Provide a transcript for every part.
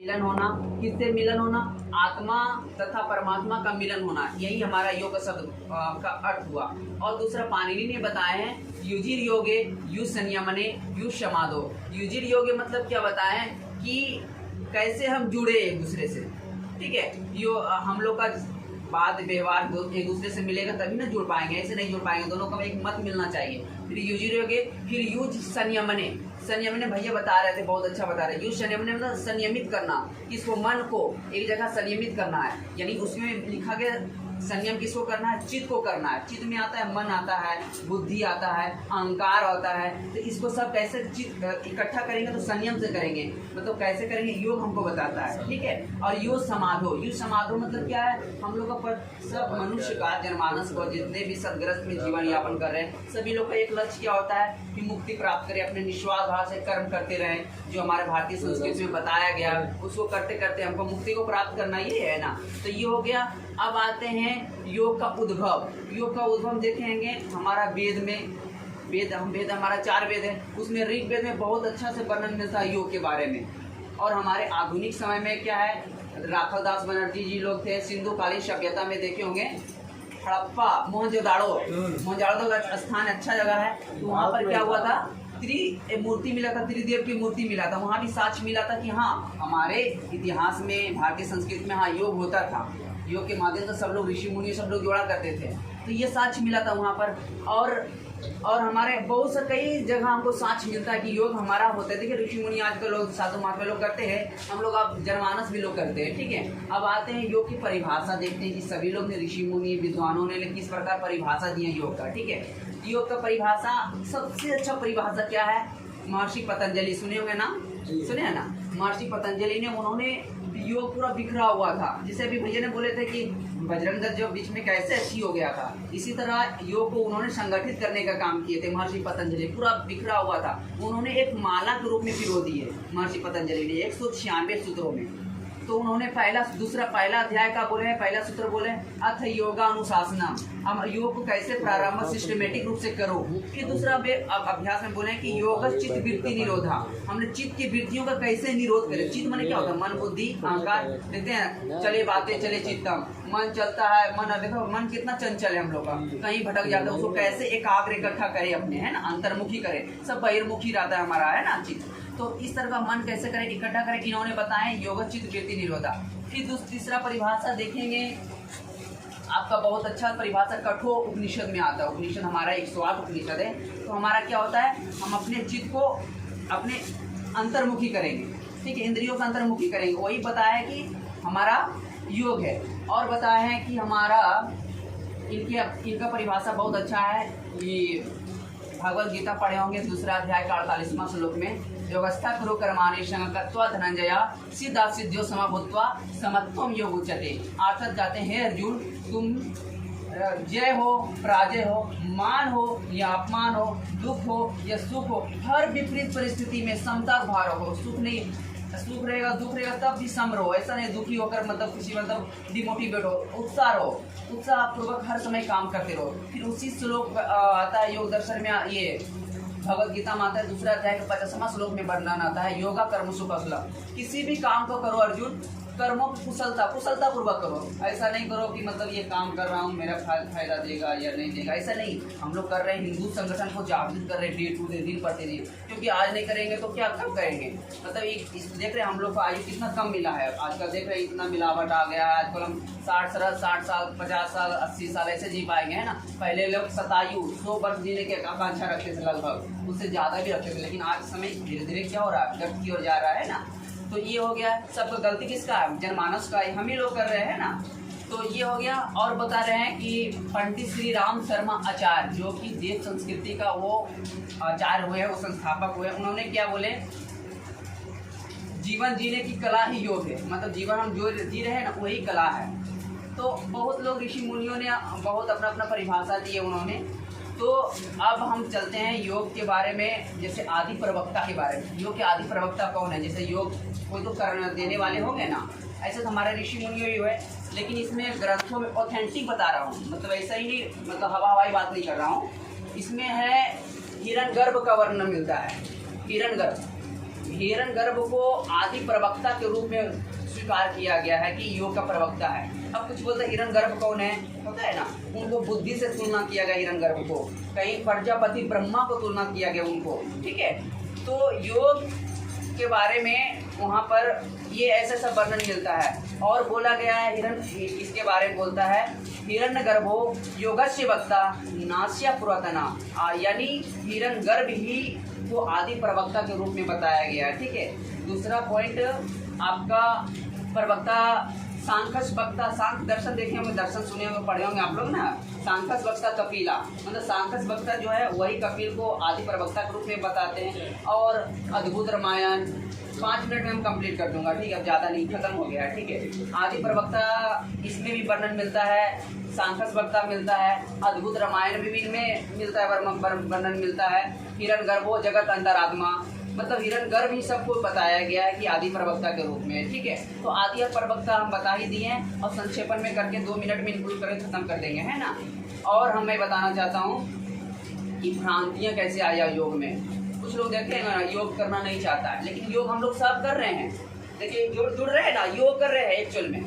मिलन होना, किससे मिलन होना? आत्मा तथा परमात्मा का मिलन होना, यही हमारा योग शब्द का अर्थ हुआ। और दूसरा पाणिनि ने बताए हैं युजिर योगे यु संयमने यु समाधो। युजिर योगे मतलब क्या बताए कि कैसे हम जुड़े एक दूसरे से, ठीक है। यो हम लोग का बात व्यवहार एक दूसरे से मिलेगा तभी ना जुड़ पाएंगे, ऐसे नहीं जुड़ पाएंगे, दोनों का एक मत मिलना चाहिए। फिर युजिर योगे, फिर युज संयमने। संयमने भैया बता रहे थे, बहुत अच्छा बता रहे। युज संयमने मतलब संयमित करना, किसको? मन को एक जगह संयमित करना है। यानी उसमें लिखा गया संयम किसको करना है? चित्त को करना है। चित्त में आता है मन, आता है बुद्धि, आता है अहंकार, आता है। तो इसको सब कैसे चित्त इकट्ठा करेंगे? तो संयम से करेंगे। मतलब कैसे करेंगे? योग हमको बताता है, ठीक है। और योग समाधो, योग समाधो मतलब क्या है? हम लोग का सब मनुष्य का जनमानस को जितने भी सदग्रस्त में जीवन यापन कर रहे हैं, सभी लोग का एक लक्ष्य क्या होता है कि मुक्ति प्राप्त करें, अपने निस्वार्थ भाव से कर्म करते रहें, जो हमारे भारतीय संस्कृति में बताया गया, उसको करते करते हमको मुक्ति को प्राप्त करना, ये है ना। तो ये हो गया। अब आते हैं योग का उद्भव। योग का उद्भव देखेंगे हमारा वेद में, वेद हमारा 4 वेद है, उसमें ऋग्वेद में बहुत अच्छा से वर्णन मिलता है योग के बारे में। और हमारे आधुनिक समय में क्या है, राखालदास बनर्जी जी लोग थे, सिंधु कालीन सभ्यता में देखे होंगे, हड़प्पा, मोहनजोदाड़ो का स्थान अच्छा जगह है। तो वहाँ पर क्या हुआ था, मूर्ति मिला था, त्रिदेव की मूर्ति मिला था। वहाँ भी साक्ष्य मिला था कि हाँ, हमारे इतिहास में, भारतीय संस्कृति में हाँ योग होता था। योग के माध्यम से सब लोग, ऋषि मुनि सब लोग जोड़ा करते थे। तो ये साक्ष्य मिला था वहाँ पर। और हमारे बहुत से कई जगह हमको साक्ष्य मिलता है कि योग हमारा होता है। देखिए ऋषि मुनि आजकल लोग साधु महात्मा लोग करते हैं, हम लोग अब जनमानस भी लोग करते हैं, ठीक है। अब आते हैं योग की परिभाषा, देखते हैं कि सभी लोग ने, ऋषि मुनि विद्वानों ने किस प्रकार परिभाषा दी है योग का, ठीक है। योग का परिभाषा, सबसे अच्छा परिभाषा क्या है? महर्षि पतंजलि, सुने होंगे ना, सुने है ना। महर्षि पतंजलि ने, उन्होंने योग पूरा बिखरा हुआ था। जैसे अभी भैया ने बोले थे कि बजरंग दत्त जो बीच में कैसे अच्छी हो गया था, इसी तरह योग को उन्होंने संगठित करने का काम किए थे महर्षि पतंजलि। पूरा बिखरा हुआ था, उन्होंने एक माला के रूप में पिरो दी है महर्षि पतंजलि ने 196 सूत्रों में। तो उन्होंने पहला अध्याय का बोले हैं, पहला सूत्र बोले अथ योगा अनुशासनम, हम योग को कैसे प्रारंभ सिस्टमेटिक रूप से करो। फिर दूसरा अभ्यास में बोले कि योग चित्त वृत्ति निरोधा, हमने चित्त की वृत्तियों का कैसे निरोध करें। चित्त माने क्या होता है? मन, बुद्धि, अहंकार। देखते हैं चले बातें चले चित्तम, मन चलता है, मन देखो मन कितना चंचल है हम लोग का, कहीं भटक जाता है, उसको कैसे एकाग्र इकट्ठा करें अपने, है ना, अंतर्मुखी करें। सब बहिर्मुखी रहता है हमारा, है ना, चित्त। तो इस तरह का मन कैसे करें, इकट्ठा करें, इन्होंने बताया योग चित्त वृत्ति निरोधा। फिर तीसरा परिभाषा देखेंगे आपका, बहुत अच्छा परिभाषा कठोर उपनिषद में आता है। उपनिषद हमारा 108 उपनिषद है। तो हमारा क्या होता है, हम अपने चित्त को अपने अंतर्मुखी करेंगे, ठीक है, इंद्रियों का अंतर्मुखी करेंगे, वही बताया कि हमारा योग है। और बताया है कि हमारा इनका परिभाषा बहुत अच्छा है। ये भगवद गीता पढ़े होंगे, दूसरा अध्याय का 48वां श्लोक में, योगस्था कुरु कर्माणि संगत्वा धनंजया सिद्धा सिद्ध्यो समभूत्वा समत्वम योग उच्यते। अर्थात जाते हैं अर्जुन, तुम जय हो, पराजय हो, मान हो या अपमान हो, दुख हो या सुख हो, हर विपरीत परिस्थिति में समता भाव रखो। सुख रहेगा, दुख रहेगा, तब भी सम रहो। ऐसा नहीं दुखी होकर मतलब किसी डिमोटिवेट हो, उत्साह पूर्वक हर समय काम करते रहो। फिर उसी श्लोक आता है योग दर्शन में, ये भगवद गीता में आता है, दूसरा अध्याय के 50वां श्लोक में वर्णन आता है, योगा कर्म सुकौशलम। किसी भी काम को करो अर्जुन, कर्मों की कुशलता पूर्वक करो। ऐसा नहीं करो कि मतलब ये काम कर रहा हूँ मेरा फायदा देगा या नहीं देगा, ऐसा नहीं। हम लोग कर रहे हैं, हिंदू संगठन को जागृत कर रहे हैं डे टू डे, दिन प्रतिदिन, क्योंकि आज नहीं करेंगे तो क्या कब करेंगे। मतलब देख रहे हैं हम लोग को आयु कितना कम मिला है आजकल, देख रहे हैं इतना मिलावट आ गया है आजकल। हम 60 साल 50 साल 80 साल ऐसे जी पाएंगे, है ना। पहले लोग 100 वर्ष जीने की आकांक्षा रखते थे, लगभग उससे ज़्यादा भी रखते थे, लेकिन आज समय धीरे धीरे क्या हो रहा है, गति की ओर जा रहा है ना। तो ये हो गया, सबको गलती किसका है? जनमानस का, हम ही लोग कर रहे हैं ना। तो ये हो गया। और बता रहे हैं कि पंडित श्री राम शर्मा आचार्य, जो कि देव संस्कृति का वो आचार्य हुए, वो संस्थापक हुए, उन्होंने क्या बोले, जीवन जीने की कला ही योग है। मतलब जीवन हम जो जी रहे हैं ना, वही कला है। तो बहुत लोग ऋषि मुनियों ने बहुत अपना परिभाषा दी है उन्होंने। तो अब हम चलते हैं योग के बारे में, जैसे आदि प्रवक्ता के बारे में। योग के आदि प्रवक्ता कौन है? जैसे योग कोई तो करने देने वाले होंगे ना, ऐसे तो हमारे ऋषि मुनियों ही हुए, लेकिन इसमें ग्रंथों में ऑथेंटिक बता रहा हूँ, मतलब ऐसा ही नहीं, मतलब हवा हवाई बात नहीं कर रहा हूँ। इसमें है हिरण्यगर्भ का वर्णन मिलता है। हिरण्यगर्भ हिरण्यगर्भ को आदि प्रवक्ता के रूप में स्वीकार किया गया है कि योग का प्रवक्ता है। अब कुछ बोलते हैं हिरण्यगर्भ कौन है, होता है ना, उनको बुद्धि से तुलना किया गया हिरण्यगर्भ को, कहीं प्रजापति ब्रह्मा को तुलना किया गया उनको, ठीक है। तो योग के बारे में वहाँ पर ये ऐसा सब वर्णन मिलता है और बोला गया है इसके बारे में बोलता है हिरण्यगर्भो योगस्य वक्ता नास्या पुरातना, यानी हिरण्यगर्भ ही को आदि प्रवक्ता के रूप में बताया गया है, ठीक है। दूसरा पॉइंट आपका प्रवक्ता सांख्यस वक्ता, सांख्य दर्शन देखे होंगे, दर्शन सुने होंगे, पढ़े होंगे आप लोग ना। सांख्यस वक्ता कपिला, मतलब सांख्यस वक्ता जो है वही कपिल को आदि प्रवक्ता के रूप में बताते हैं। और अद्भुत रामायण 5 मिनट में हम कंप्लीट कर दूंगा, ठीक है, अब ज़्यादा नहीं, खत्म हो गया, ठीक है। आदि प्रवक्ता इसमें भी वर्णन मिलता है, सांख्यस वक्ता मिलता है, अद्भुत रामायण भी इनमें मिलता है, वर्णन मिलता है। हिरण्यगर्भो जगत अंतरात्मा, मतलब हिरण्यगर्भ ही सबको बताया गया है कि आदि प्रवक्ता के रूप में, ठीक है। तो आदि और प्रवक्ता हम बता ही दिए हैं और संक्षेपण में करके 2 मिनट में इंक्लूड करके खत्म कर देंगे, है ना। और मैं बताना चाहता हूँ कि भ्रांतियाँ कैसे आया योग में। कुछ लोग देखेंगे ना योग करना नहीं चाहता है, लेकिन योग हम लोग सब कर रहे हैं, देखिए जुड़ रहे हैं ना, योग कर रहे हैं एक्चुअल में।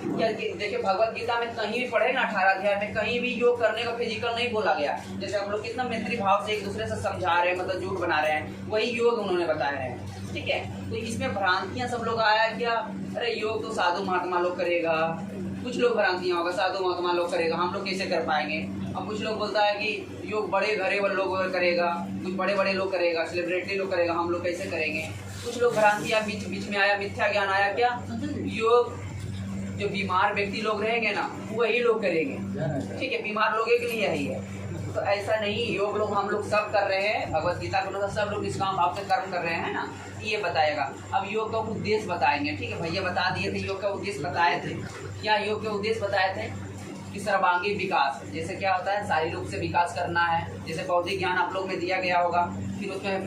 क्या देखिए भगवत गीता में कहीं भी पढ़े ना 18 अध्याय में कहीं भी योग करने का फिजिकल नहीं बोला गया। जैसे हम लोग कितना मैत्री भाव से एक दूसरे से समझा रहे हैं, मतलब झूठ बना रहे हैं, वही योग उन्होंने बताया है, ठीक है। तो इसमें भ्रांतियां सब लोग आया क्या, अरे योग तो साधु महात्मा लोग करेगा, कुछ लोग भ्रांतियां होगा साधु महात्मा लोग करेगा, हम लोग कैसे कर पाएंगे। अब कुछ लोग बोलता है कि योग बड़े घरे वाले लोग करेगा, कुछ बड़े लोग करेगा, सेलिब्रिटी लोग करेगा, हम लोग कैसे करेंगे। कुछ लोग भ्रांतियां बीच में आया, मिथ्या ज्ञान आया क्या, योग जो बीमार व्यक्ति लोग रहेंगे ना वही लोग करेंगे, ठीक है, बीमार लोगों के लिए ही है। तो ऐसा नहीं, योग लोग हम लोग सब कर रहे हैं, भगवत गीता के अनुसार सब लोग निष्काम भाव से कर्म कर रहे हैं ना, ये बताएगा। अब योग का उद्देश्य बताएंगे, ठीक है, भैया बता दिए थे योग का उद्देश्य बताए थे। क्या योग के उद्देश्य बताए थे कि सर्वांगीण विकास, जैसे क्या होता है शारीरिक रूप से विकास करना है, जैसे बौद्धिक ज्ञान आप लोग में दिया गया होगा, फिर उसमें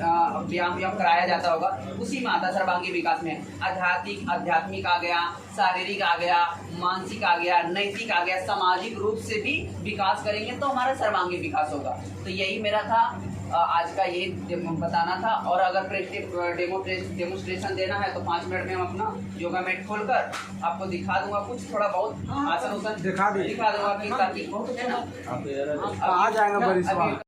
व्यायाम कराया जाता होगा, उसी में आता सर्वांगीण विकास में आध्यात्मिक आ गया, शारीरिक आ गया, मानसिक आ गया, नैतिक आ गया, सामाजिक रूप से भी विकास करेंगे तो हमारा सर्वांगीण विकास होगा। तो यही मेरा था आज का, ये बताना था। और अगर डेमोस्ट्रेशन देना है तो 5 मिनट में हम अपना योगा मैट खोलकर आपको दिखा दूंगा, कुछ थोड़ा बहुत आसन उसन दिखा दूंगा कि ताकि है ना आ जाएगा बड़ी